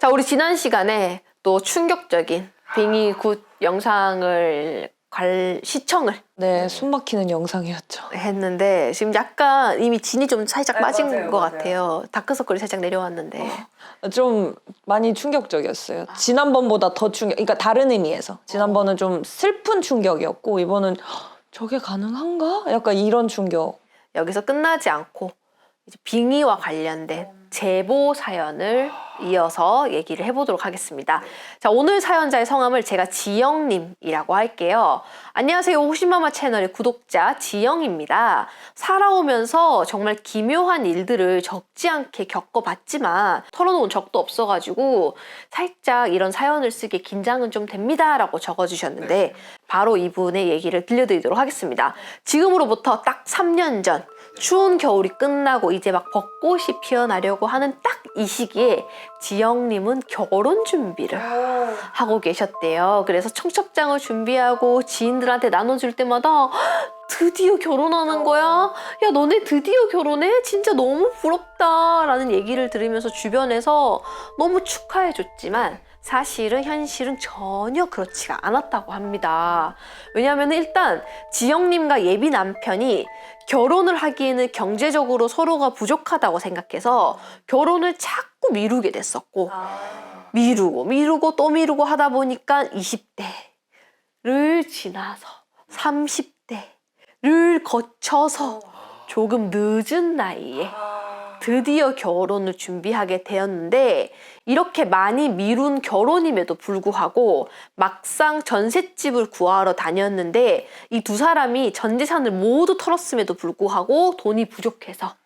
자, 우리 지난 시간에 또 충격적인 빙의 굿 영상을 시청을 네, 숨 막히는 영상이었죠. 했는데 지금 약간 이미 진이 좀 살짝 빠진 맞아요, 것 맞아요. 같아요. 다크서클이 살짝 내려왔는데. 좀 많이 충격적이었어요. 지난번보다 더 그러니까 다른 의미에서. 지난번은 좀 슬픈 충격이었고 이번은 저게 가능한가? 약간 이런 충격. 여기서 끝나지 않고 이제 빙의와 관련된 제보 사연을 이어서 얘기를 해보도록 하겠습니다. 자, 오늘 사연자의 성함을 제가 지영님이라고 할게요. 안녕하세요. 호시마마 채널의 구독자 지영입니다. 살아오면서 정말 기묘한 일들을 적지 않게 겪어봤지만 털어놓은 적도 없어가지고 살짝 이런 사연을 쓰기에 긴장은 좀 됩니다 라고 적어주셨는데 바로 이분의 얘기를 들려드리도록 하겠습니다. 지금으로부터 딱 3년 전 추운 겨울이 끝나고 이제 막 벚꽃이 피어나려고 하는 딱 이 시기에 지영님은 결혼 준비를 하고 계셨대요. 그래서 청첩장을 준비하고 지인들한테 나눠줄 때마다 드디어 결혼하는 거야? 야, 너네 드디어 결혼해? 진짜 너무 부럽다 라는 얘기를 들으면서 주변에서 너무 축하해줬지만 사실은 현실은 전혀 그렇지가 않았다고 합니다. 왜냐하면 일단 지영님과 예비 남편이 결혼을 하기에는 경제적으로 서로가 부족하다고 생각해서 결혼을 자꾸 미루게 됐었고 미루고 또 미루고 하다 보니까 20대를 지나서 30대를 거쳐서 조금 늦은 나이에 드디어 결혼을 준비하게 되었는데 이렇게 많이 미룬 결혼임에도 불구하고 막상 전셋집을 구하러 다녔는데 이 두 사람이 전 재산을 모두 털었음에도 불구하고 돈이 부족해서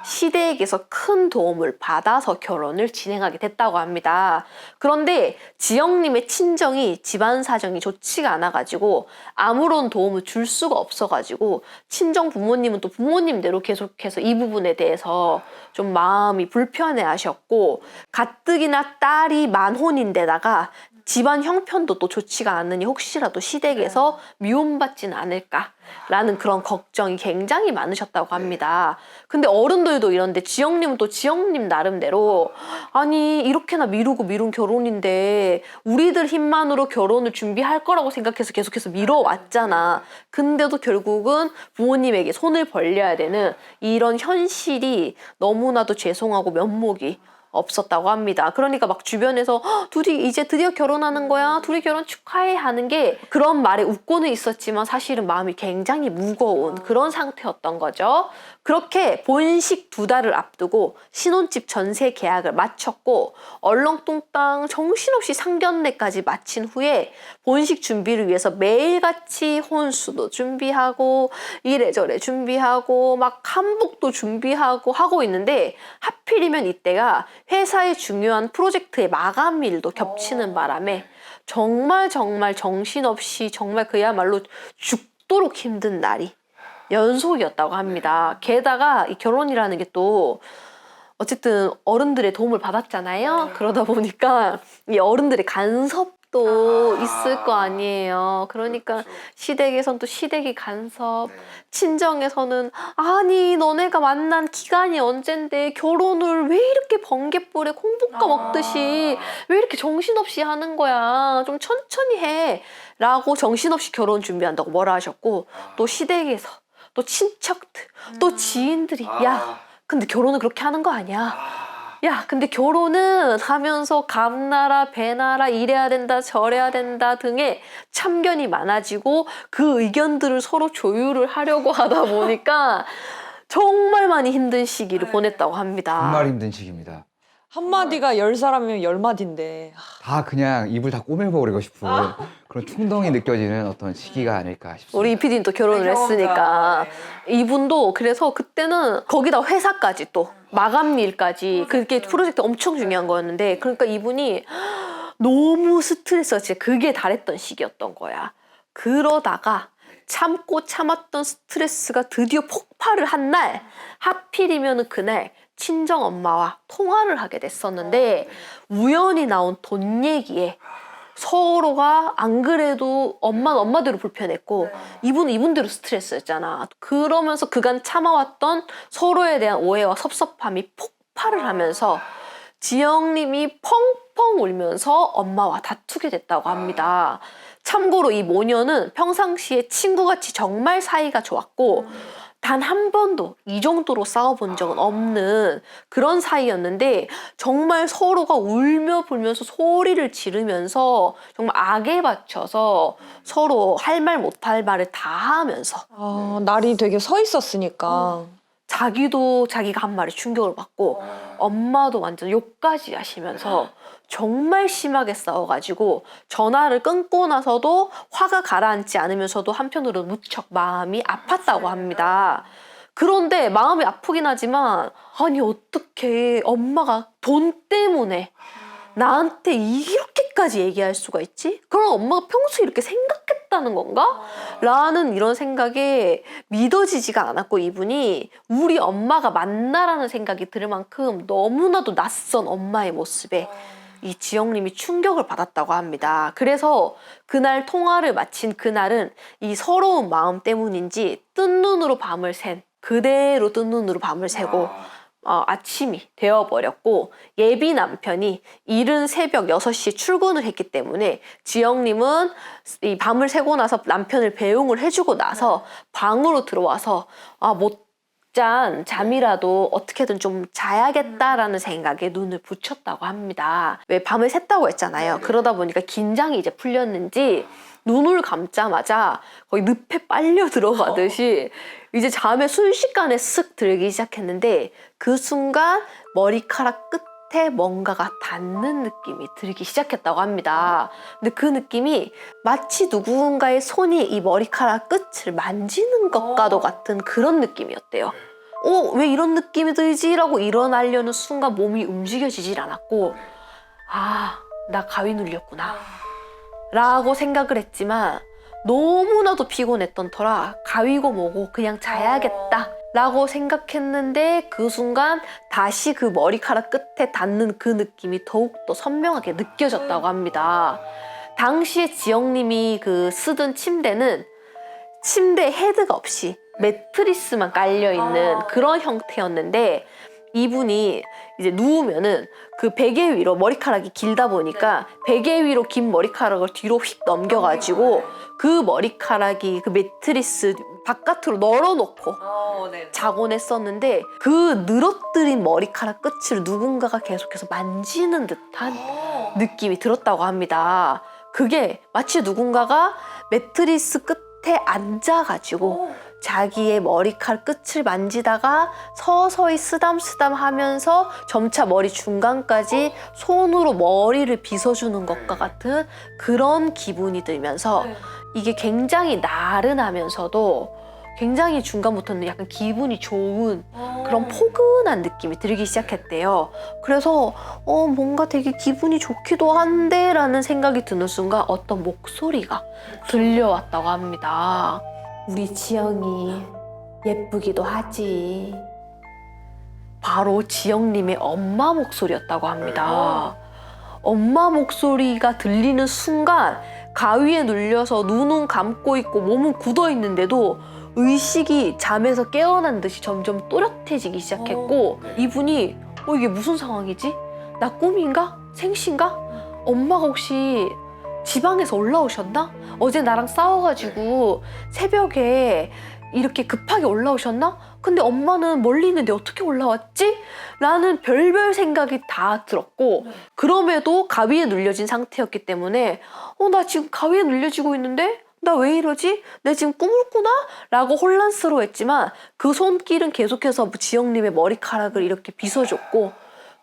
시댁에서 큰 도움을 받아서 결혼을 진행하게 됐다고 합니다. 그런데 지영님의 친정이 집안 사정이 좋지가 않아가지고 아무런 도움을 줄 수가 없어가지고 친정 부모님은 또 부모님대로 계속해서 이 부분에 대해서 좀 마음이 불편해하셨고 가뜩이나 딸이 만혼인데다가 집안 형편도 또 좋지가 않으니 혹시라도 시댁에서 미움받지는 않을까라는 그런 걱정이 굉장히 많으셨다고 합니다. 근데 어른들도 이런데 지영님은 또 지영님 나름대로 아니 이렇게나 미루고 미룬 결혼인데 우리들 힘만으로 결혼을 준비할 거라고 생각해서 계속해서 미뤄왔잖아. 근데도 결국은 부모님에게 손을 벌려야 되는 이런 현실이 너무나도 죄송하고 면목이 없었다고 합니다. 그러니까 막 주변에서 둘이 이제 드디어 결혼하는 거야. 둘이 결혼 축하해 하는 게 그런 말에 웃고는 있었지만 사실은 마음이 굉장히 무거운 그런 상태였던 거죠. 그렇게 본식 2달을 앞두고 신혼집 전세 계약을 마쳤고 얼렁뚱땅 정신없이 상견례까지 마친 후에 본식 준비를 위해서 매일같이 혼수도 준비하고 이래저래 준비하고 막 한복도 준비하고 하고 있는데 하필이면 이때가 회사의 중요한 프로젝트의 마감일도 겹치는 바람에 정말 정신없이 정말 그야말로 죽도록 힘든 날이 연속이었다고 합니다. 게다가 이 결혼이라는 게 또 어쨌든 어른들의 도움을 받았잖아요. 그러다 보니까 이 어른들의 간섭도 있을 거 아니에요. 그러니까 시댁에선 또 시댁이 간섭, 친정에서는 아니 너네가 만난 기간이 언젠데 결혼을 왜 이렇게 번개불에 콩볶아 먹듯이 왜 이렇게 정신없이 하는 거야. 좀 천천히 해 라고 정신없이 결혼 준비한다고 뭐라 하셨고 또 시댁에서 또 친척들 또 지인들이 야 근데 결혼은 그렇게 하는 거 아니야. 야, 근데 결혼은 하면서 감나라, 배나라, 이래야 된다, 저래야 된다 등의 참견이 많아지고 그 의견들을 서로 조율을 하려고 하다 보니까 정말 많이 힘든 시기를 보냈다고 합니다. 정말 힘든 시기입니다. 한마디가 10사람이면 10마디인데. 다 그냥 입을 다 꼬매버리고 싶은 그런 충동이 느껴지는 어떤 시기가 아닐까 싶습니다. 우리 PD는 또 결혼을 했으니까 이분도 그래서 그때는 거기다 회사까지 또 마감일까지 그게 프로젝트 엄청 중요한 거였는데 그러니까 이분이 너무 스트레스가 진짜 극에 달했던 시기였던 거야. 그러다가 참고 참았던 스트레스가 드디어 폭발을 한 날 하필이면 그날 친정 엄마와 통화를 하게 됐었는데 우연히 나온 돈 얘기에 서로가 안 그래도 엄마는 엄마대로 불편했고 이분은 이분대로 스트레스였잖아. 그러면서 그간 참아왔던 서로에 대한 오해와 섭섭함이 폭발을 하면서 지영님이 펑펑 울면서 엄마와 다투게 됐다고 합니다. 참고로 이 모녀는 평상시에 친구같이 정말 사이가 좋았고 단 한 번도 이 정도로 싸워본 적은 없는 그런 사이였는데 정말 서로가 울며 불면서 소리를 지르면서 정말 악에 바쳐서 서로 할 말 못할 말을 다 하면서 날이 되게 서 있었으니까. 자기도 자기가 한 말에 충격을 받고 엄마도 완전 욕까지 하시면서 정말 심하게 싸워가지고 전화를 끊고 나서도 화가 가라앉지 않으면서도 한편으로 무척 마음이 아팠다고 합니다. 그런데 마음이 아프긴 하지만 아니 어떻게 엄마가 돈 때문에 나한테 이렇게까지 얘기할 수가 있지? 그럼 엄마가 평소에 이렇게 생각했다는 건가? 라는 이런 생각에 믿어지지가 않았고 이분이 우리 엄마가 맞나라는 생각이 들 만큼 너무나도 낯선 엄마의 모습에 이 지영님이 충격을 받았다고 합니다. 그래서 그날 통화를 마친 그날은 이 서러운 마음 때문인지 뜬 눈으로 밤을 샌 그대로 뜬 눈으로 밤을 새고 아침이 되어버렸고 예비 남편이 이른 새벽 6시에 출근을 했기 때문에 지영님은 이 밤을 새고 나서 남편을 배웅을 해주고 나서 방으로 들어와서 못 잔 잠이라도 어떻게든 좀 자야겠다라는 생각에 눈을 붙였다고 합니다. 왜 밤을 샜다고 했잖아요. 그러다 보니까 긴장이 이제 풀렸는지 눈을 감자마자 거의 늪에 빨려 들어가듯이 이제 잠에 순식간에 쓱 들기 시작했는데 그 순간 머리카락 끝에 뭔가가 닿는 느낌이 들기 시작했다고 합니다. 근데 그 느낌이 마치 누군가의 손이 이 머리카락 끝을 만지는 것과도 같은 그런 느낌이었대요. 왜 이런 느낌이 들지? 라고 일어나려는 순간 몸이 움직여지질 않았고 나 가위 눌렸구나 라고 생각을 했지만 너무나도 피곤했던 터라 가위고 뭐고 그냥 자야겠다 라고 생각했는데 그 순간 다시 그 머리카락 끝에 닿는 그 느낌이 더욱더 선명하게 느껴졌다고 합니다. 당시에 지영님이 그 쓰던 침대는 침대 헤드가 없이 매트리스만 깔려있는 그런 형태였는데 이분이 이제 누우면은 그 베개 위로 머리카락이 길다 보니까 베개 위로 긴 머리카락을 뒤로 휙 넘겨가지고 그 머리카락이 그 매트리스 바깥으로 널어놓고 자곤 했었는데 그 늘어뜨린 머리카락 끝을 누군가가 계속해서 만지는 듯한 느낌이 들었다고 합니다. 그게 마치 누군가가 매트리스 끝에 앉아가지고 자기의 머리카락 끝을 만지다가 서서히 쓰담쓰담 하면서 점차 머리 중간까지 손으로 머리를 빗어주는 것과 같은 그런 기분이 들면서 이게 굉장히 나른하면서도 굉장히 중간부터는 약간 기분이 좋은 그런 포근한 느낌이 들기 시작했대요. 그래서 뭔가 되게 기분이 좋기도 한데 라는 생각이 드는 순간 어떤 목소리가 들려왔다고 합니다. 우리 지영이 예쁘기도 하지. 바로 지영님의 엄마 목소리였다고 합니다. 엄마 목소리가 들리는 순간 가위에 눌려서 눈은 감고 있고 몸은 굳어 있는데도 의식이 잠에서 깨어난 듯이 점점 또렷해지기 시작했고 이분이 이게 무슨 상황이지? 나 꿈인가? 생시인가? 엄마가 혹시 지방에서 올라오셨나? 어제 나랑 싸워가지고 새벽에 이렇게 급하게 올라오셨나? 근데 엄마는 멀리 있는데 어떻게 올라왔지? 라는 별별 생각이 다 들었고 그럼에도 가위에 눌려진 상태였기 때문에 나 지금 가위에 눌려지고 있는데? 나 왜 이러지? 내 지금 꿈을 꾸나? 라고 혼란스러워했지만 그 손길은 계속해서 지영님의 머리카락을 이렇게 빗어줬고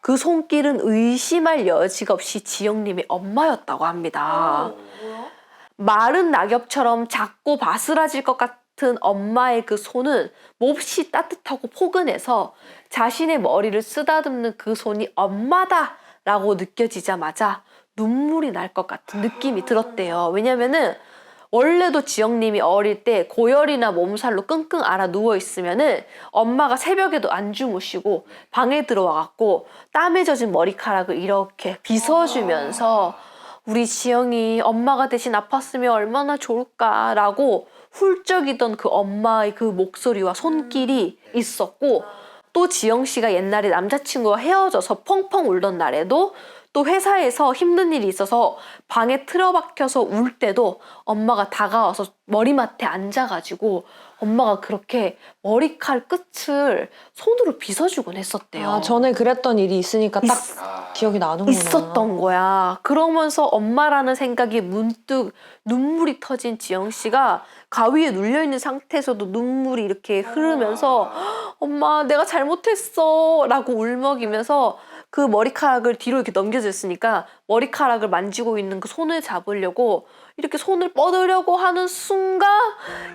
그 손길은 의심할 여지가 없이 지영님의 엄마였다고 합니다. 마른 낙엽처럼 작고 바스라질 것 같은 엄마의 그 손은 몹시 따뜻하고 포근해서 자신의 머리를 쓰다듬는 그 손이 엄마다 라고 느껴지자마자 눈물이 날 것 같은 느낌이 들었대요. 왜냐면은 원래도 지영님이 어릴 때 고열이나 몸살로 끙끙 앓아 누워있으면은 엄마가 새벽에도 안 주무시고 방에 들어와갖고 땀에 젖은 머리카락을 이렇게 빗어주면서 우리 지영이 엄마가 대신 아팠으면 얼마나 좋을까라고 훌쩍이던 그 엄마의 그 목소리와 손길이 있었고 또 지영 씨가 옛날에 남자친구와 헤어져서 펑펑 울던 날에도 또 회사에서 힘든 일이 있어서 방에 틀어박혀서 울 때도 엄마가 다가와서 머리맡에 앉아가지고 엄마가 그렇게 머리칼 끝을 손으로 빗어주곤 했었대요. 아, 전에 그랬던 일이 있으니까 딱 기억이 나는구나. 있었던 거야. 그러면서 엄마라는 생각이 문득 눈물이 터진 지영 씨가 가위에 눌려있는 상태에서도 눈물이 이렇게 흐르면서 엄마 내가 잘못했어 라고 울먹이면서 그 머리카락을 뒤로 이렇게 넘겨졌으니까 머리카락을 만지고 있는 그 손을 잡으려고 이렇게 손을 뻗으려고 하는 순간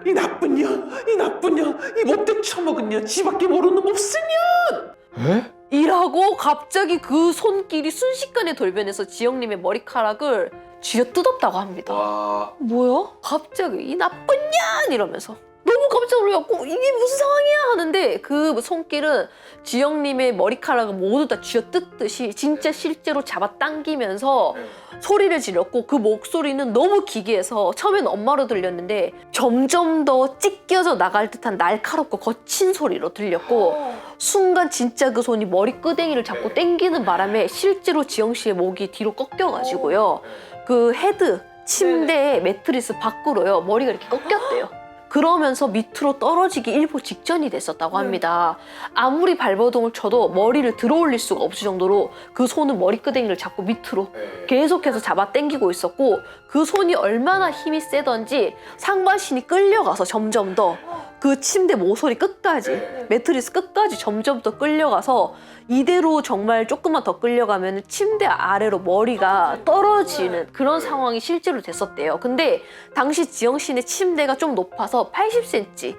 이 나쁜 년, 이 나쁜 년, 이 못된 처먹은 년, 지밖에 모르는 몹쓸년! 에? 이라고 갑자기 그 손길이 순식간에 돌변해서 지영님의 머리카락을 쥐어뜯었다고 합니다. 와, 뭐야? 갑자기 이 나쁜 년 이러면서 너무 깜짝 놀랐고 이게 무슨 상황이야 하는데 그 손길은 지영님의 머리카락을 모두 다 쥐어뜯듯이 진짜 실제로 잡아당기면서 소리를 질렀고 그 목소리는 너무 기괴해서 처음에는 엄마로 들렸는데 점점 더 찢겨져 나갈 듯한 날카롭고 거친 소리로 들렸고 순간 진짜 그 손이 머리끄댕이를 잡고 당기는 바람에 실제로 지영 씨의 목이 뒤로 꺾여가지고요. 그 헤드 침대의 매트리스 밖으로요. 머리가 이렇게 꺾였대요. 그러면서 밑으로 떨어지기 일보 직전이 됐었다고 합니다. 아무리 발버둥을 쳐도 머리를 들어올릴 수가 없을 정도로 그 손은 머리끄댕이를 잡고 밑으로 계속해서 잡아 당기고 있었고 그 손이 얼마나 힘이 세던지 상반신이 끌려가서 점점 더 그 침대 모서리 끝까지 매트리스 끝까지 점점 더 끌려가서 이대로 정말 조금만 더 끌려가면 침대 아래로 머리가 떨어지는 그런 상황이 실제로 됐었대요. 근데 당시 지영 씨네 침대가 좀 높아서 80cm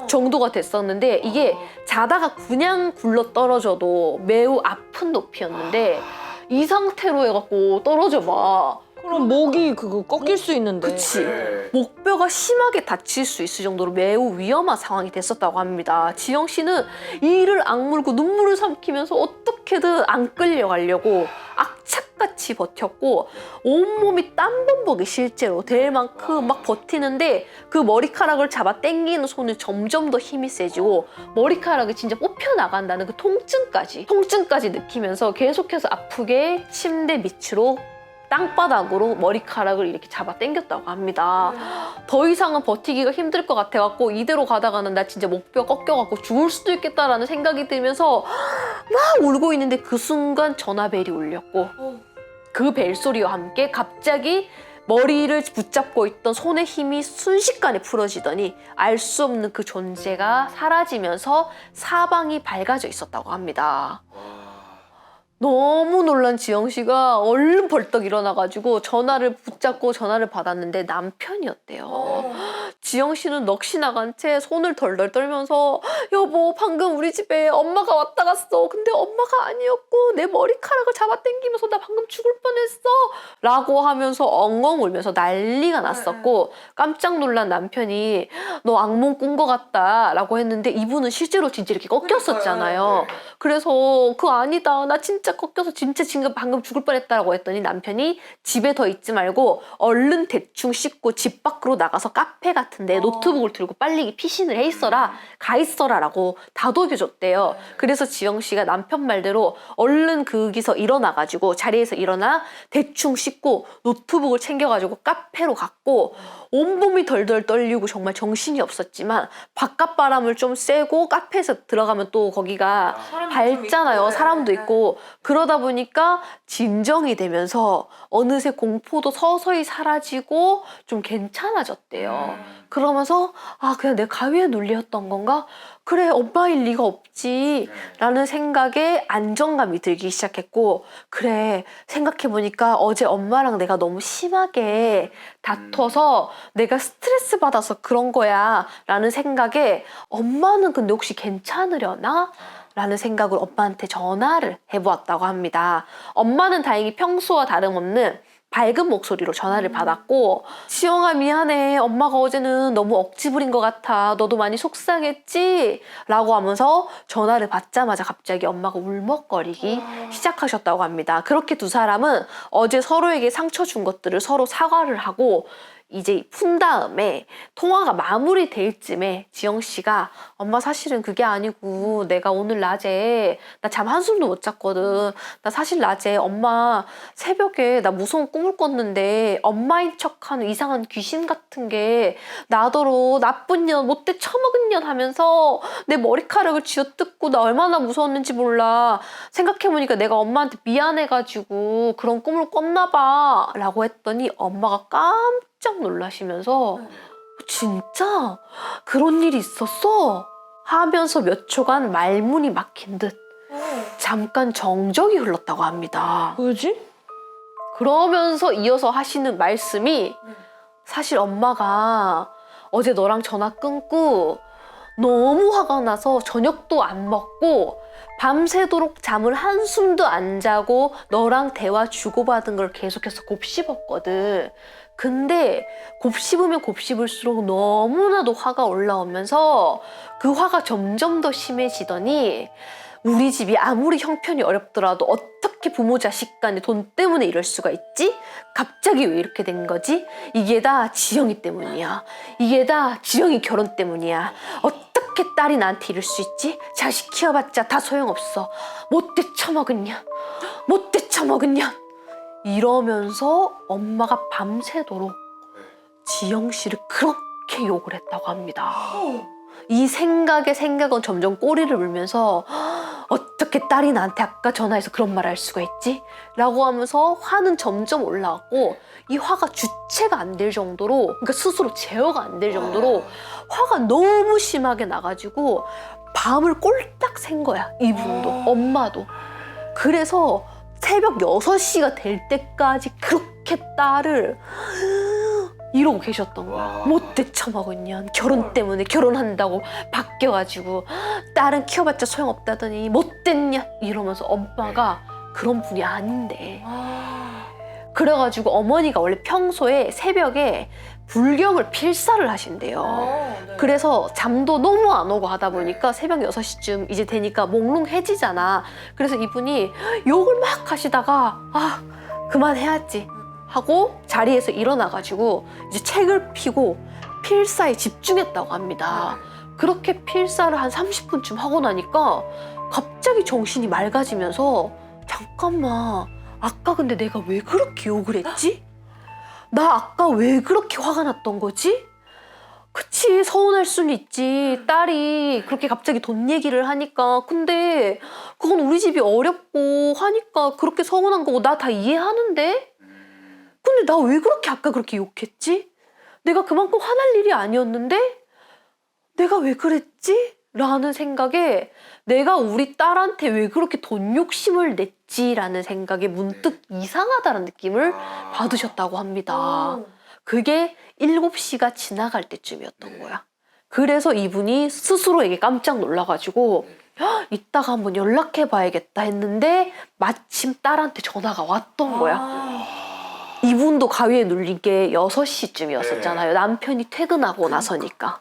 정도가 됐었는데 이게 자다가 그냥 굴러 떨어져도 매우 아픈 높이였는데 이 상태로 해갖고 떨어져 봐. 그럼 목이 그거 꺾일 수 있는데. 그치. 목뼈가 심하게 다칠 수 있을 정도로 매우 위험한 상황이 됐었다고 합니다. 지영 씨는 이를 악물고 눈물을 삼키면서 어떻게든 안 끌려가려고 악착같이 버텼고 온몸이 땀범벅이 실제로 될 만큼 막 버티는데 그 머리카락을 잡아 당기는 손이 점점 더 힘이 세지고 머리카락이 진짜 뽑혀나간다는 그 통증까지 느끼면서 계속해서 아프게 침대 밑으로 땅바닥으로 머리카락을 이렇게 잡아 당겼다고 합니다. 더 이상은 버티기가 힘들 것 같아갖고 이대로 가다가는 나 진짜 목뼈 꺾여갖고 죽을 수도 있겠다라는 생각이 들면서 막 울고 있는데 그 순간 전화벨이 울렸고 그 벨소리와 함께 갑자기 머리를 붙잡고 있던 손의 힘이 순식간에 풀어지더니 알 수 없는 그 존재가 사라지면서 사방이 밝아져 있었다고 합니다. 너무 놀란 지영 씨가 얼른 벌떡 일어나가지고 전화를 붙잡고 전화를 받았는데 남편이었대요. 지영 씨는 넋이 나간 채 손을 덜덜 떨면서 여보 방금 우리 집에 엄마가 왔다 갔어. 근데 엄마가 아니었고 내 머리카락을 잡아당기면서 나 방금 죽을 뻔했어. 라고 하면서 엉엉 울면서 난리가 났었고 깜짝 놀란 남편이 너 악몽 꾼 것 같다 라고 했는데 이분은 실제로 진짜 이렇게 꺾였었잖아요. 그래서 그거 아니다. 나 진짜 꺾여서 진짜 지금 방금 죽을 뻔했다라고 했더니 남편이 집에 더 있지 말고 얼른 대충 씻고 집 밖으로 나가서 카페 같은데 노트북을 들고 빨리 피신을 해 있어라. 가 있어라 라고 다독여줬대요. 그래서 지영 씨가 남편 말대로 얼른 거기서 일어나가지고 자리에서 일어나 대충 씻고 노트북을 챙겨가지고 카페로 갔고 온몸이 덜덜 떨리고 정말 정신이 없었지만 바깥 바람을 좀 쐬고 카페에서 들어가면 또 거기가 밝잖아요. 사람도 있고 그러다 보니까 진정이 되면서 어느새 공포도 서서히 사라지고 좀 괜찮아졌대요. 그러면서 아 그냥 내 가위에 눌렸던 건가? 그래 엄마일 리가 없지 라는 생각에 안정감이 들기 시작했고 그래 생각해보니까 어제 엄마랑 내가 너무 심하게 다퉈서 내가 스트레스 받아서 그런 거야 라는 생각에 엄마는 근데 혹시 괜찮으려나? 라는 생각으로 엄마한테 전화를 해보았다고 합니다. 엄마는 다행히 평소와 다름없는 밝은 목소리로 전화를 받았고 지영아 미안해 엄마가 어제는 너무 억지 부린 것 같아 너도 많이 속상했지? 라고 하면서 전화를 받자마자 갑자기 엄마가 울먹거리기 시작하셨다고 합니다. 그렇게 두 사람은 어제 서로에게 상처 준 것들을 서로 사과를 하고 이제 푼 다음에 통화가 마무리될 쯤에 지영 씨가 엄마 사실은 그게 아니고 내가 오늘 낮에 나 잠 한숨도 못 잤거든. 나 사실 낮에 엄마 새벽에 나 무서운 꿈을 꿨는데 엄마인 척하는 이상한 귀신 같은 게 나더러 나쁜 년 못돼 처먹은 년 하면서 내 머리카락을 쥐어뜯고 나 얼마나 무서웠는지 몰라. 생각해보니까 내가 엄마한테 미안해가지고 그런 꿈을 꿨나 봐 라고 했더니 엄마가 깜짝 놀라시면서 진짜 그런 일이 있었어? 하면서 몇 초간 말문이 막힌 듯 잠깐 정적이 흘렀다고 합니다. 뭐지? 그러면서 이어서 하시는 말씀이 사실 엄마가 어제 너랑 전화 끊고 너무 화가 나서 저녁도 안 먹고 밤새도록 잠을 한숨도 안 자고 너랑 대화 주고받은 걸 계속해서 곱씹었거든. 근데 곱씹으면 곱씹을수록 너무나도 화가 올라오면서 그 화가 점점 더 심해지더니 우리 집이 아무리 형편이 어렵더라도 어떻게 부모 자식 간에 돈 때문에 이럴 수가 있지? 갑자기 왜 이렇게 된 거지? 이게 다 지영이 때문이야. 이게 다 지영이 결혼 때문이야. 어떻게 딸이 나한테 이럴 수 있지? 자식 키워봤자 다 소용없어. 못돼 처먹은 년. 못돼 처먹은 년. 이러면서 엄마가 밤새도록 지영 씨를 그렇게 욕을 했다고 합니다. 이 생각에 생각은 점점 꼬리를 물면서 어떻게 딸이 나한테 아까 전화해서 그런 말 할 수가 있지? 라고 하면서 화는 점점 올라왔고 이 화가 주체가 안 될 정도로 그러니까 스스로 제어가 안 될 정도로 화가 너무 심하게 나가지고 밤을 꼴딱 샌 거야. 이분도 엄마도. 그래서 새벽 6시가 될 때까지 그렇게 딸을 이러고 계셨던 거야. 못돼 처먹은 년. 결혼 때문에 결혼한다고 바뀌어가지고 딸은 키워봤자 소용없다더니 못된 년. 이러면서 엄마가 그런 분이 아닌데. 그래가지고 어머니가 원래 평소에 새벽에 불경을 필사를 하신대요. 그래서 잠도 너무 안 오고 하다 보니까 새벽 6시쯤 이제 되니까 몽롱해지잖아. 그래서 이분이 욕을 막 하시다가 아 그만해야지 하고 자리에서 일어나가지고 이제 책을 펴고 필사에 집중했다고 합니다. 그렇게 필사를 한 30분쯤 하고 나니까 갑자기 정신이 맑아지면서 잠깐만 아까 근데 내가 왜 그렇게 욕을 했지? 나 아까 왜 그렇게 화가 났던 거지? 그치 서운할 수는 있지. 딸이 그렇게 갑자기 돈 얘기를 하니까. 근데 그건 우리 집이 어렵고 하니까 그렇게 서운한 거고 나 다 이해하는데? 근데 나 왜 그렇게 아까 그렇게 욕했지? 내가 그만큼 화날 일이 아니었는데? 내가 왜 그랬지? 라는 생각에 내가 우리 딸한테 왜 그렇게 돈 욕심을 냈지라는 생각에 문득 이상하다는 느낌을 받으셨다고 합니다. 그게 7시가 지나갈 때쯤이었던 거야. 그래서 이분이 스스로에게 깜짝 놀라가지고 이따가 한번 연락해봐야겠다 했는데 마침 딸한테 전화가 왔던 거야. 이분도 가위에 눌린 게 6시쯤이었었잖아요. 남편이 퇴근하고 나서니까.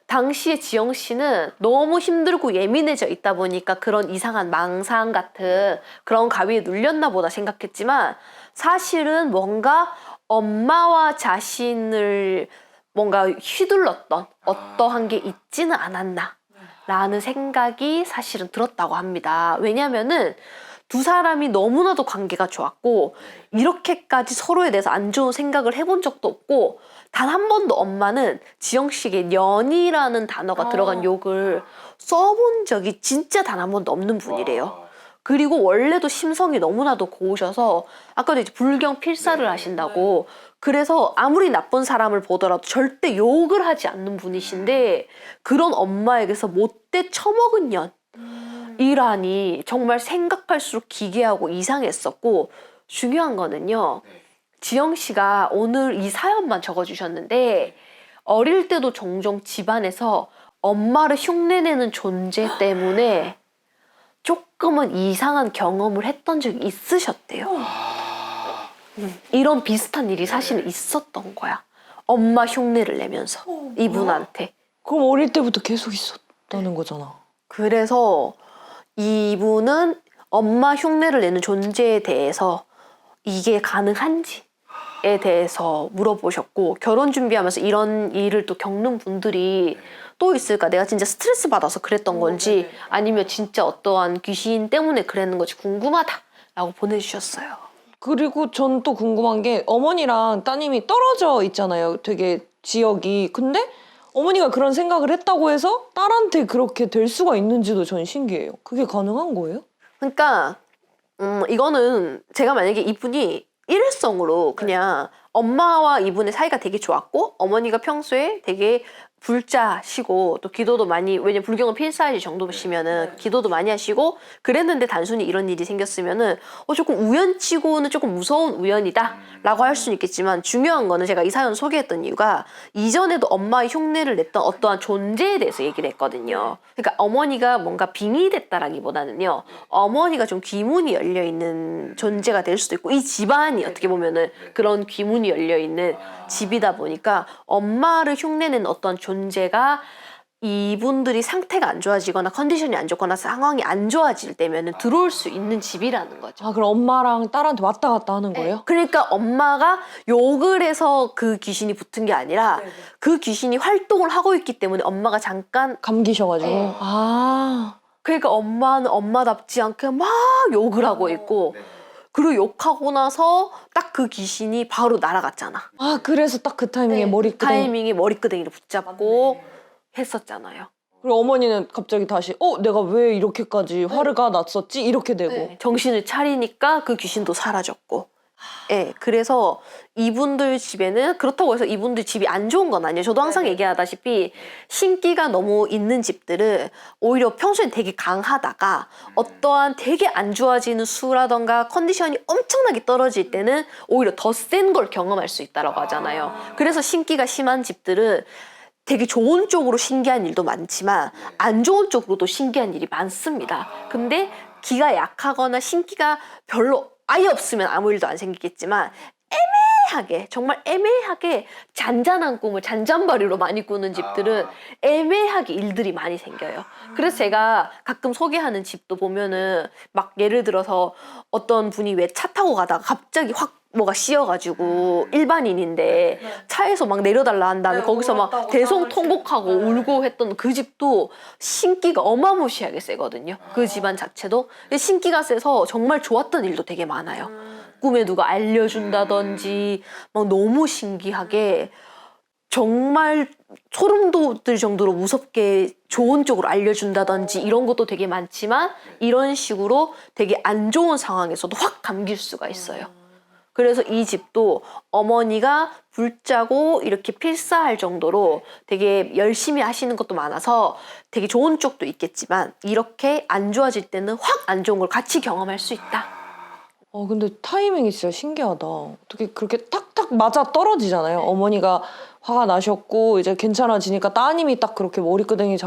당시에 지영 씨는 너무 힘들고 예민해져 있다 보니까 그런 이상한 망상 같은 그런 가위에 눌렸나 보다 생각했지만 사실은 뭔가 엄마와 자신을 뭔가 휘둘렀던 어떠한 게 있지는 않았나 라는 생각이 사실은 들었다고 합니다. 왜냐면은 두 사람이 너무나도 관계가 좋았고 이렇게까지 서로에 대해서 안 좋은 생각을 해본 적도 없고 단 한 번도 엄마는 지영 씨에게 년이라는 단어가 들어간 욕을 써본 적이 진짜 단 한 번도 없는 분이래요. 그리고 원래도 심성이 너무나도 고우셔서 아까도 이제 불경 필사를 하신다고 그래서 아무리 나쁜 사람을 보더라도 절대 욕을 하지 않는 분이신데 그런 엄마에게서 못돼 처먹은 년 이라니 정말 생각할수록 기괴하고 이상했었고 중요한 거는요. 지영 씨가 오늘 이 사연만 적어주셨는데 어릴 때도 종종 집안에서 엄마를 흉내내는 존재 때문에 조금은 이상한 경험을 했던 적이 있으셨대요. 이런 비슷한 일이 사실은 있었던 거야. 엄마 흉내를 내면서 이분한테. 그럼 어릴 때부터 계속 있었다는 거잖아. 그래서 이분은 엄마 흉내를 내는 존재에 대해서 이게 가능한지 대해서 물어보셨고 결혼 준비하면서 이런 일을 또 겪는 분들이 또 있을까? 내가 진짜 스트레스 받아서 그랬던 건지 아니면 진짜 어떠한 귀신 때문에 그랬는 건지 궁금하다라고 보내주셨어요. 그리고 전 또 궁금한 게 어머니랑 따님이 떨어져 있잖아요. 되게 지역이. 근데 어머니가 그런 생각을 했다고 해서 딸한테 그렇게 될 수가 있는지도 전 신기해요. 그게 가능한 거예요? 그러니까 이거는 제가 만약에 이분이 일회성으로 그냥 엄마와 이분의 사이가 되게 좋았고 어머니가 평소에 되게 불자시고 또 기도도 많이 왜냐면 불경은 필사이지 정도시면은 기도도 많이 하시고 그랬는데 단순히 이런 일이 생겼으면은 조금 우연치고는 조금 무서운 우연이다 라고 할 수는 있겠지만 중요한 거는 제가 이 사연 소개했던 이유가 이전에도 엄마의 흉내를 냈던 어떠한 존재에 대해서 얘기를 했거든요. 그러니까 어머니가 뭔가 빙의 됐다라기보다는요 어머니가 좀 귀문이 열려있는 존재가 될 수도 있고 이 집안이 어떻게 보면은 그런 귀문이 열려있는 집이다 보니까 엄마를 흉내내는 어떤 존재가 이분들이 상태가 안 좋아지거나 컨디션이 안 좋거나 상황이 안 좋아질 때면은 들어올 수 있는 집이라는 거죠. 아, 그럼 엄마랑 딸한테 왔다 갔다 하는 거예요? 그러니까 엄마가 욕을 해서 그 귀신이 붙은 게 아니라 그 귀신이 활동을 하고 있기 때문에 엄마가 잠깐 감기셔가지고. 네. 아. 그러니까 엄마는 엄마답지 않게 막 욕을 하고 있고 그리고 욕하고 나서 딱 그 귀신이 바로 날아갔잖아. 아, 그래서 딱 그 타이밍에 머리끄댕이. 타이밍에 머리끄댕이를 붙잡고 했었잖아요. 그리고 어머니는 갑자기 다시 내가 왜 이렇게까지 화가 났었지? 이렇게 되고. 정신을 차리니까 그 귀신도 사라졌고. 네, 그래서 이분들 집에는 그렇다고 해서 이분들 집이 안 좋은 건 아니에요. 저도 항상 얘기하다시피 신기가 너무 있는 집들은 오히려 평소에 되게 강하다가 어떠한 되게 안 좋아지는 수라던가 컨디션이 엄청나게 떨어질 때는 오히려 더 센 걸 경험할 수 있다고 하잖아요. 그래서 신기가 심한 집들은 되게 좋은 쪽으로 신기한 일도 많지만 안 좋은 쪽으로도 신기한 일이 많습니다. 근데 기가 약하거나 신기가 별로 아예 없으면 아무 일도 안 생기겠지만 애매하게 정말 애매하게 잔잔한 꿈을 잔잔바리로 많이 꾸는 집들은 애매하게 일들이 많이 생겨요. 그래서 제가 가끔 소개하는 집도 보면은 막 예를 들어서 어떤 분이 왜 차 타고 가다가 갑자기 확 뭐가 씌어가지고 일반인인데 차에서 막 내려달라 한 다음에 거기서 막 대성통곡하고 울고 했던 그 집도 신기가 어마무시하게 세거든요. 그 집안 자체도 신기가 세서 정말 좋았던 일도 되게 많아요. 꿈에 누가 알려준다든지 막 너무 신기하게 정말 소름 돋을 정도로 무섭게 좋은 쪽으로 알려준다든지 이런 것도 되게 많지만 이런 식으로 되게 안 좋은 상황에서도 확 감길 수가 있어요. 그래서 이 집도 어머니가 불자고 이렇게 필사할 정도로 되게 열심히 하시는 것도 많아서 되게 좋은 쪽도 있겠지만 이렇게 안 좋아질 때는 확 안 좋은 걸 같이 경험할 수 있다. 근데 타이밍이 진짜 신기하다. 어떻게 그렇게 탁탁 맞아 떨어지잖아요. 어머니가 화가 나셨고 이제 괜찮아지니까 따님이 딱 그렇게 머리끄댕이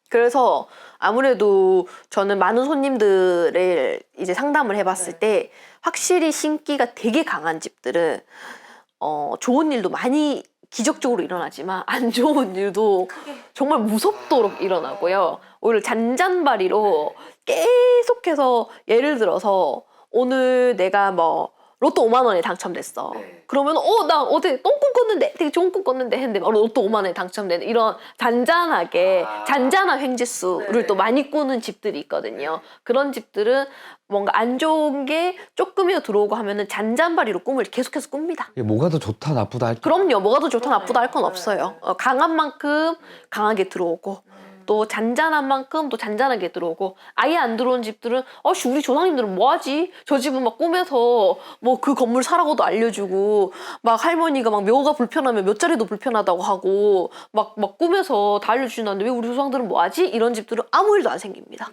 그래서 아무래도 저는 많은 손님들을 이제 상담을 해봤을 때 확실히 신기가 되게 강한 집들은 좋은 일도 많이 기적적으로 일어나지만 안 좋은 일도 정말 무섭도록 일어나고요. 오히려 잔잔바리로 계속해서 예를 들어서 오늘 내가 뭐 로또 5만 원에 당첨됐어. 그러면 나 어제 똥꿈 꿨는데 되게 좋은 꿈 꿨는데 했는데 로또 5만 원에 당첨되는 이런 잔잔하게 잔잔한 횡재수를 또 많이 꾸는 집들이 있거든요. 그런 집들은 뭔가 안 좋은 게 조금이라도 들어오고 하면은 잔잔바리로 꿈을 계속해서 꿉니다. 이게 뭐가 더 좋다 나쁘다 할 그럼요. 뭐가 더 좋다 나쁘다 할 건 없어요. 강한 만큼 강하게 들어오고 또 잔잔한 만큼 또 잔잔하게 들어오고 아예 안 들어온 집들은 우리 조상님들은 뭐하지? 저 집은 막 꿈에서 뭐 그 건물 사라고도 알려주고 막 할머니가 막 묘가 불편하면 몇 자리도 불편하다고 하고 막 꿈에서 다 알려주시는데 왜 우리 조상들은 뭐하지? 이런 집들은 아무 일도 안 생깁니다.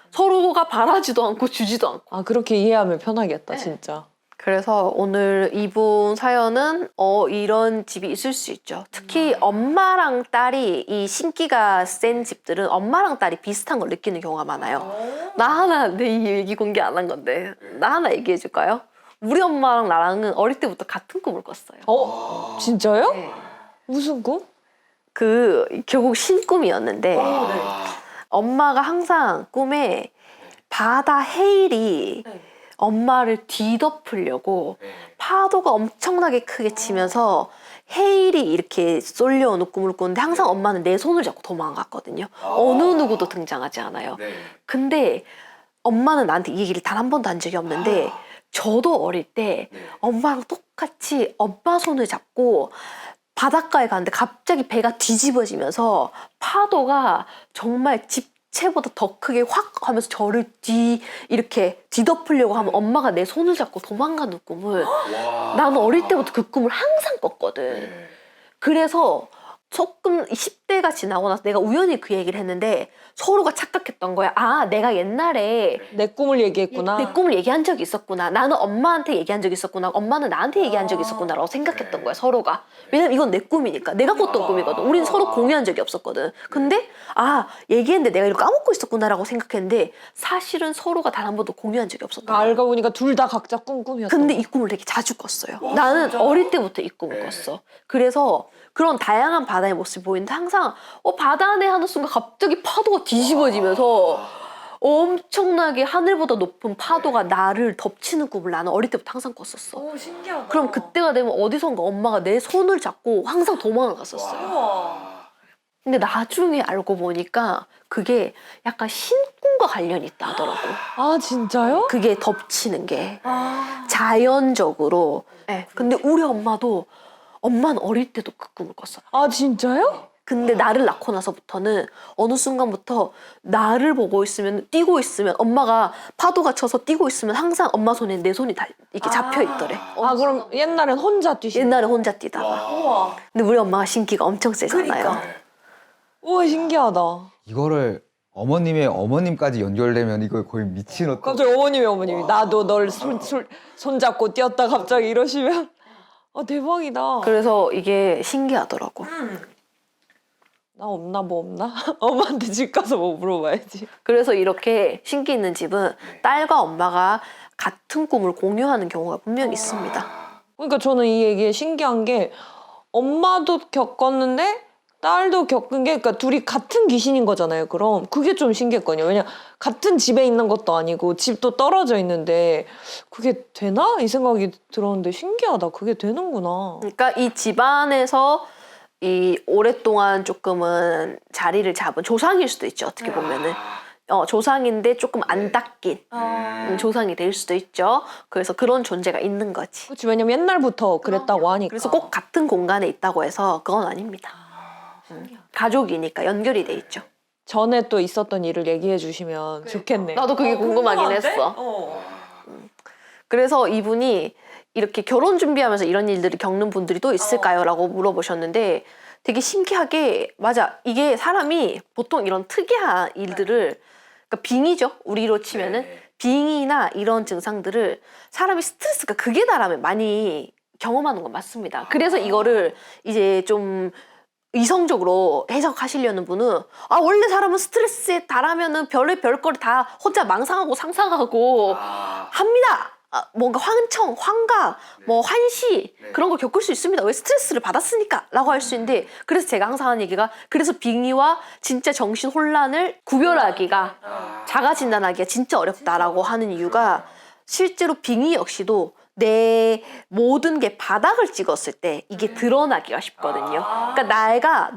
서로가 바라지도 않고 주지도 않고. 그렇게 이해하면 편하겠다 진짜. 그래서 오늘 이분 사연은 이런 집이 있을 수 있죠. 특히 엄마랑 딸이 이 신기가 센 집들은 엄마랑 딸이 비슷한 걸 느끼는 경우가 많아요. 나 하나 내 이 얘기 공개 안 한 건데 나 하나 얘기해 줄까요? 우리 엄마랑 나랑은 어릴 때부터 같은 꿈을 꿨어요. 진짜요? 네. 무슨 꿈? 결국 신꿈이었는데 엄마가 항상 꿈에 바다 헤일이 엄마를 뒤덮으려고 파도가 엄청나게 크게 치면서 해일이 이렇게 쏠려오는 꿈을 꾸는데 항상 엄마는 내 손을 잡고 도망갔거든요. 어느 누구도 등장하지 않아요. 근데 엄마는 나한테 이 얘기를 단 한 번도 한 적이 없는데 저도 어릴 때 엄마랑 똑같이 엄마 손을 잡고 바닷가에 갔는데 갑자기 배가 뒤집어지면서 파도가 정말 집채보다 더 크게 확 하면서 저를 이렇게 뒤덮으려고 하면 엄마가 내 손을 잡고 도망가는 꿈을 나는 어릴 때부터 그 꿈을 항상 꿨거든. 그래서 조금 10대가 지나고 나서 내가 우연히 그 얘기를 했는데 서로가 착각했던 거야. 아, 내가 옛날에 내 꿈을 얘기했구나. 내 꿈을 얘기한 적이 있었구나. 나는 엄마한테 얘기한 적이 있었구나. 엄마는 나한테 얘기한 적이 있었구나라고 생각했던 거야, 서로가. 왜냐면 이건 내 꿈이니까. 내가 꿨던 꿈이거든. 우린 서로 공유한 적이 없었거든. 근데 아, 얘기했는데 내가 이걸 까먹고 있었구나라고 생각했는데 사실은 서로가 단 한 번도 공유한 적이 없었던 거야. 알고 보니까 둘 다 각자 꿈이었던 근데 거야. 이 꿈을 되게 자주 꿨어요. 나는 어릴 때부터 이 꿈을 꿨어. 그래서 그런 다양한 바다의 모습을 보이는데 항상 바다 안에 하는 순간 갑자기 파도가 뒤집어지면서 엄청나게 하늘보다 높은 파도가 나를 덮치는 꿈을 나는 어릴 때부터 항상 꿨었어. 오, 신기하다. 그럼 그때가 되면 어디선가 엄마가 내 손을 잡고 항상 도망을 갔었어요. 우와. 근데 나중에 알고 보니까 그게 약간 신꿈과 관련이 있다 하더라고. 아, 진짜요? 그게 덮치는 게. 아. 자연적으로. 네. 근데 우리 엄마는 어릴 때도 그 꿈을 꿨어. 아, 진짜요? 근데 나를 낳고 나서부터는 어느 순간부터 나를 보고 있으면 뛰고 있으면 엄마가 파도가 쳐서 뛰고 있으면 항상 엄마 손에 내 손이 이렇게 잡혀 있더래. 아, 그럼 옛날엔 혼자 뛰신 옛날에 혼자 뛰다가. 우와. 근데 우리 엄마가 신기가 엄청 세잖아요. 우와, 신기하다. 이거를 어머님의 어머님까지 연결되면 이거 거의 미친 어떤 갑자기 어머님이 나도 널 손잡고 뛰었다 갑자기 이러시면 대박이다. 그래서 이게 신기하더라고. 나 없나 뭐 없나? 엄마한테 집 가서 뭐 물어봐야지. 그래서 이렇게 신기 있는 집은 딸과 엄마가 같은 꿈을 공유하는 경우가 분명히 있습니다. 그러니까 저는 이 얘기에 신기한 게 엄마도 겪었는데 딸도 겪은 게 그러니까 둘이 같은 귀신인 거잖아요. 그럼 그게 좀 신기했거든요. 왜냐면 같은 집에 있는 것도 아니고 집도 떨어져 있는데 그게 되나? 이 생각이 들었는데 신기하다. 그게 되는구나. 그러니까 이 집안에서 이 오랫동안 조금은 자리를 잡은 조상일 수도 있죠. 어떻게 보면은. 조상인데 조금 안 닦인 조상이 될 수도 있죠. 그래서 그런 존재가 있는 거지. 그렇지. 왜냐면 옛날부터 그랬다고 하니까. 그래서 꼭 같은 공간에 있다고 해서 그건 아닙니다. 가족이니까 연결이 돼 있죠. 전에 또 있었던 일을 얘기해 주시면 좋겠네요. 나도 그게 궁금하긴 했어. 그래서 이분이 이렇게 결혼 준비하면서 이런 일들을 겪는 분들이 또 있을까요? 라고 물어보셨는데 되게 신기하게 맞아. 이게 사람이 보통 이런 특이한 일들을 그러니까 빙의죠. 우리로 치면은 빙의나 이런 증상들을 사람이 스트레스가 극에 달하면 많이 경험하는 건 맞습니다. 그래서 이거를 이제 좀 이성적으로 해석하시려는 분은 원래 사람은 스트레스에 달하면은 별거를 다 혼자 망상하고 상상하고 합니다. 뭔가 환청, 환각, 뭐 환시 그런 걸 겪을 수 있습니다. 왜 스트레스를 받았으니까 라고 할 수 있는데 그래서 제가 항상 하는 얘기가 그래서 빙의와 진짜 정신 혼란을 구별하기가 자가 진단하기가 진짜 어렵다라고 하는 이유가 실제로 빙의 역시도 내 모든 게 바닥을 찍었을 때 이게 드러나기가 쉽거든요. 그러니까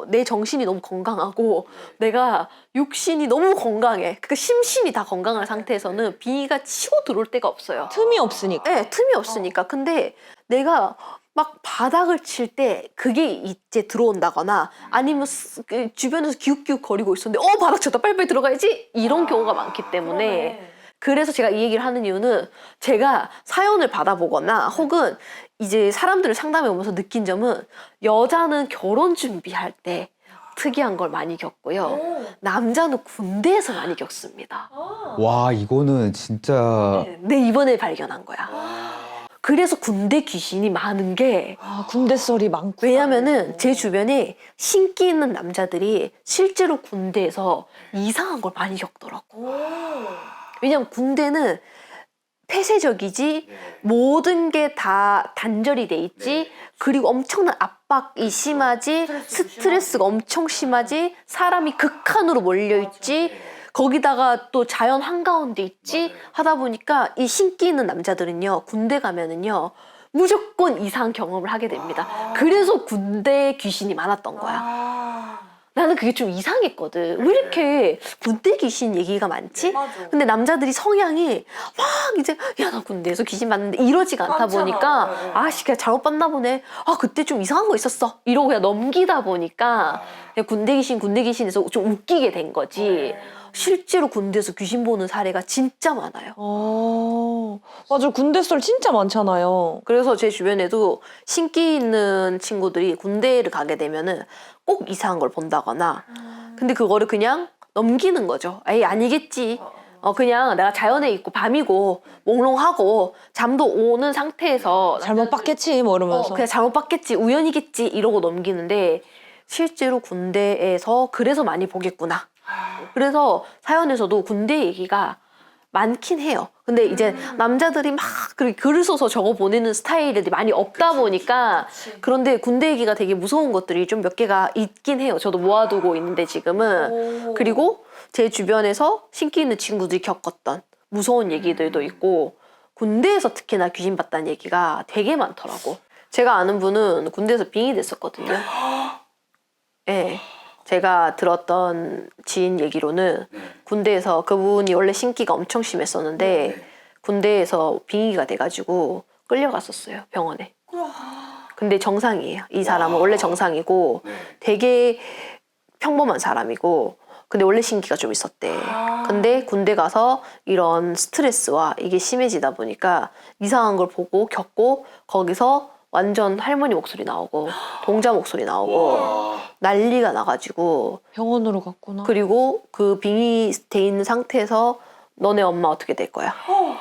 내 정신이 너무 건강하고 내가 육신이 너무 건강해. 그러니까 심신이 다 건강한 상태에서는 빙의가 치고 들어올 데가 없어요. 틈이 없으니까. 네, 틈이 없으니까. 근데 내가 막 바닥을 칠 때 그게 이제 들어온다거나 아니면 주변에서 기웃기웃 거리고 있었는데 바닥 쳤다 빨리빨리 들어가야지 이런 경우가 많기 때문에 그래서 제가 이 얘기를 하는 이유는 제가 사연을 받아보거나 혹은 이제 사람들을 상담해 보면서 느낀 점은 여자는 결혼 준비할 때 특이한 걸 많이 겪고요. 남자는 군대에서 많이 겪습니다. 와 이거는 진짜 내 이번에 발견한 거야. 그래서 군대 귀신이 많은 게 군대 썰이 많고. 왜냐면은 제 주변에 신기 있는 남자들이 실제로 군대에서 이상한 걸 많이 겪더라고. 왜냐면 군대는 폐쇄적이지 모든 게 다 단절이 돼 있지 그리고 엄청난 압박이 심하지 스트레스가 엄청 심하지 사람이 극한으로 몰려있지 거기다가 또 자연 한가운데 있지 하다 보니까 이 신기 있는 남자들은요 군대 가면은요 무조건 이상한 경험을 하게 됩니다. 그래서 군대 귀신이 많았던 거야. 나는 그게 좀 이상했거든. 왜 이렇게 군대 귀신 얘기가 많지? 근데 남자들이 성향이 막 이제 야 나 군대에서 귀신 봤는데 이러지가 않다 보니까 아씨 그냥 잘못 봤나 보네. 아 그때 좀 이상한 거 있었어. 이러고 그냥 넘기다 보니까 그냥 군대 귀신에서 좀 웃기게 된 거지. 실제로 군대에서 귀신 보는 사례가 진짜 많아요. 맞아. 군대 썰 진짜 많잖아요. 그래서 제 주변에도 신기 있는 친구들이 군대를 가게 되면은 꼭 이상한 걸 본다거나 근데 그거를 그냥 넘기는 거죠. 에이 아니겠지. 그냥 내가 자연에 있고 밤이고 몽롱하고 잠도 오는 상태에서 잘못 봤겠지 뭐 이러면서. 그냥 잘못 봤겠지 우연이겠지 이러고 넘기는데 실제로 군대에서 그래서 많이 보겠구나. 그래서 사연에서도 군대 얘기가 많긴 해요. 근데 이제 남자들이 막 글을 써서 적어 보내는 스타일이 많이 없다 보니까 그런데 군대 얘기가 되게 무서운 것들이 좀 몇 개가 있긴 해요. 저도 모아두고 있는데 지금은. 그리고 제 주변에서 신기 있는 친구들이 겪었던 무서운 얘기들도 있고 군대에서 특히나 귀신 봤다는 얘기가 되게 많더라고. 제가 아는 분은 군대에서 빙의 됐었거든요. 네. 제가 들었던 지인 얘기로는 군대에서 그분이 원래 신기가 엄청 심했었는데 군대에서 빙의가 돼가지고 끌려갔었어요 병원에. 근데 정상이에요. 이 사람은 원래 정상이고 되게 평범한 사람이고 근데 원래 신기가 좀 있었대. 근데 군대 가서 이런 스트레스와 이게 심해지다 보니까 이상한 걸 보고 겪고 거기서 완전 할머니 목소리 나오고 동자 목소리 나오고 난리가 나가지고 병원으로 갔구나. 그리고 그 빙의 돼 있는 상태에서 너네 엄마 어떻게 될 거야?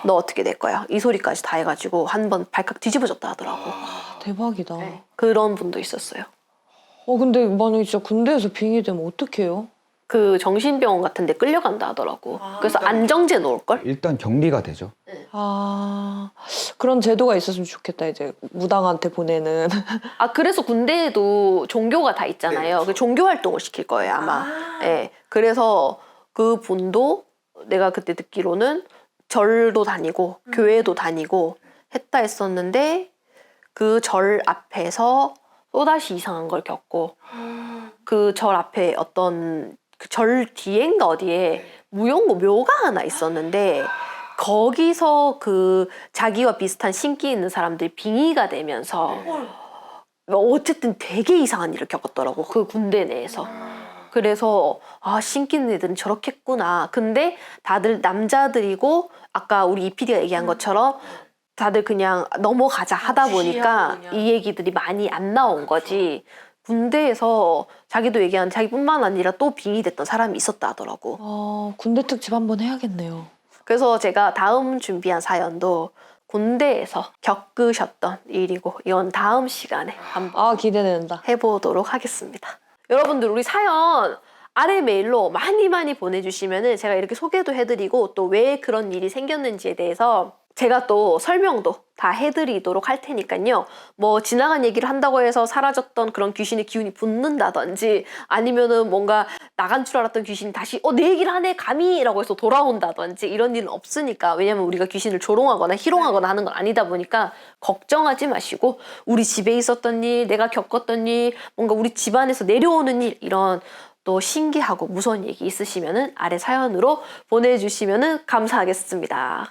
너 어떻게 될 거야? 이 소리까지 다 해가지고 한 번 발칵 뒤집어졌다 하더라고. 대박이다. 그런 분도 있었어요. 근데 만약에 진짜 군대에서 빙의 되면 어떡해요? 그 정신병원 같은 데 끌려간다 하더라고. 그래서 안정제 놓을걸? 일단 격리가 되죠. 그런 제도가 있었으면 좋겠다. 이제 무당한테 보내는. 그래서 군대에도 종교가 다 있잖아요. 그 종교 활동을 시킬 거예요, 아마. 예. 그래서 그 분도 내가 그때 듣기로는 절도 다니고 교회도 다니고 했다 했었는데 그 절 앞에서 또다시 이상한 걸 겪고 그 절 앞에 어떤 그 절 뒤엔가 어디에 무용고 묘가 하나 있었는데 거기서 그 자기와 비슷한 신기 있는 사람들이 빙의가 되면서 어쨌든 되게 이상한 일을 겪었더라고 그 군대 내에서. 그래서 신기 있는 애들은 저렇게 했구나. 근데 다들 남자들이고 아까 우리 이PD가 얘기한 것처럼 다들 그냥 넘어가자 하다 보니까 이 얘기들이 많이 안 나온 거지. 군대에서 자기도 얘기한 자기뿐만 아니라 또 빙의됐던 사람이 있었다 하더라고. 군대 특집 한번 해야겠네요. 그래서 제가 다음 준비한 사연도 군대에서 겪으셨던 일이고 이건 다음 시간에 한번 기대된다. 해보도록 하겠습니다. 여러분들 우리 사연 아래 메일로 많이 보내주시면은 제가 이렇게 소개도 해드리고 또 왜 그런 일이 생겼는지에 대해서 제가 또 설명도 다 해드리도록 할 테니까요. 뭐 지나간 얘기를 한다고 해서 사라졌던 그런 귀신의 기운이 붙는다든지 아니면은 뭔가 나간 줄 알았던 귀신이 다시 내 얘기를 하네 감히 라고 해서 돌아온다든지 이런 일은 없으니까. 왜냐면 우리가 귀신을 조롱하거나 희롱하거나 하는 건 아니다 보니까 걱정하지 마시고 우리 집에 있었던 일, 내가 겪었던 일, 뭔가 우리 집안에서 내려오는 일 이런 또 신기하고 무서운 얘기 있으시면은 아래 사연으로 보내주시면은 감사하겠습니다.